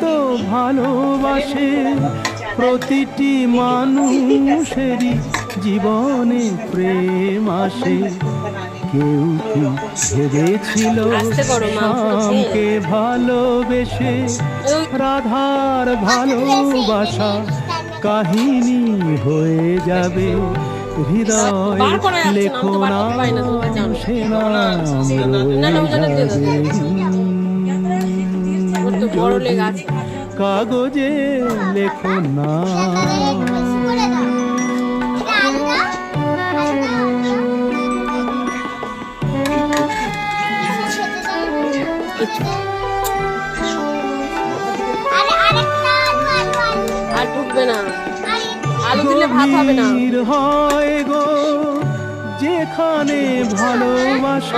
তো ভালোবাসে, প্রতিটি মানুষেরই জীবনে প্রেম আসে। কেউ কি ভেবেছিল শ্যামকে ভালোবেসে রাধার ভালোবাসা কাহিনী হয়ে যাবে? হৃদয় লেখো না সে নাম রয়ে যাবে, কাগজে লেখো না। আর ঢুকবে না, আলু দিলে ভাত হবে না। হয় গো যেখানে ভালোবাসা